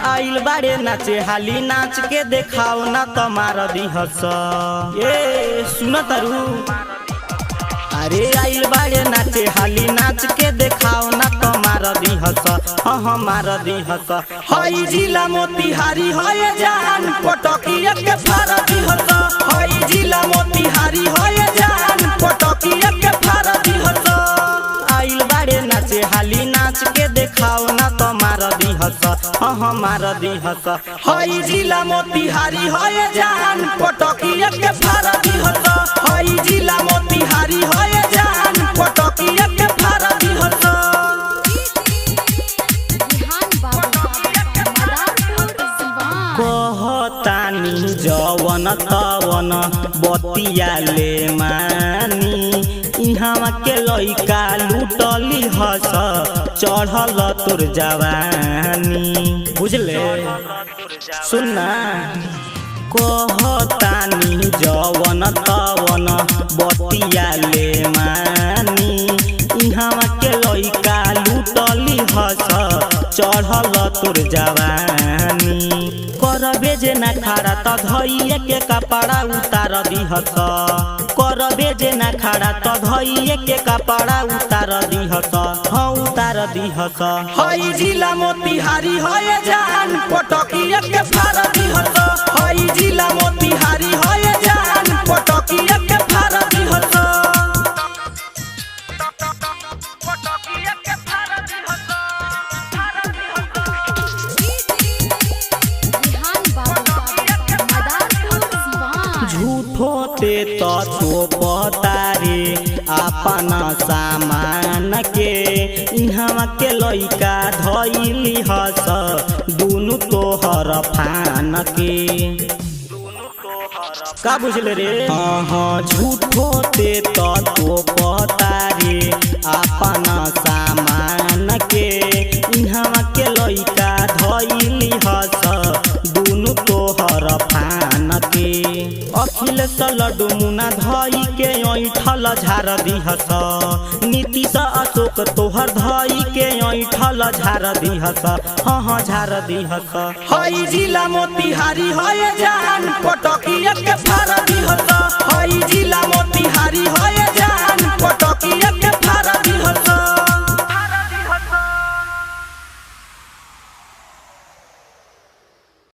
आइल बाड़े नाचे हाली नाच के देखाओ ना तमार दिहस ए सुन तरु। अरे आइल बाड़े नाचे हाली नाच के देखाओ ना तमार दिहस हमार दिहस। हई जिला मोतिहारी होए जान पटकिया के फार दिहस। हई जिला मोतिहारी होए जान पटकिया के फार दिहस। आइल बाड़े नाचे हाली नाच के देखाओ ना तमार दिहस हमार दिहस। हई जिला मोतिहारी होए जान पटकिया के फार दिहस। हई जिला मोतिहारी होए जान पटकिया के फार दिहस। कहतानी जवन तवन बतिया ले मानी इहाँ के लइका लूटली हस चढ़ल तोर जवानी बुझले सुनना। कहतानी जवन तवन बतिया ले मानी इहाँ के लइका लूटली हस चढ़ल तोर जवानी। करबे जे ना खड़ा त धइए के कपड़ा उतार दिहस। करबे जे ना खड़ा त धइए के कपड़ा उतार दिहस हाँ उतार दिहस। हई जिला मोतिहारी होए जान पटकिया के फार दिहस। हई जिला मोतिहारी होए जान पटकिया के फार दिहस। झूठो ते तो पतारे अपना सामान के इहाँ के लइका धइली हस दुनु तोहर फान के का बुझले रे। हाँ झूठो ते तो पतारे अपना सामान के इहाँ के लइका धइली हस दुनु तोहर फान के। अखिल लड्डू मुना धई के ऐठल झार दिहस। नीतीश अशोक तोहर धई के ऐठल झार दिहस हाँ झार दिहस। हई जिला मोतिहारी होए जान पटकिया के फार दिहस। हई जिला मोतिहारी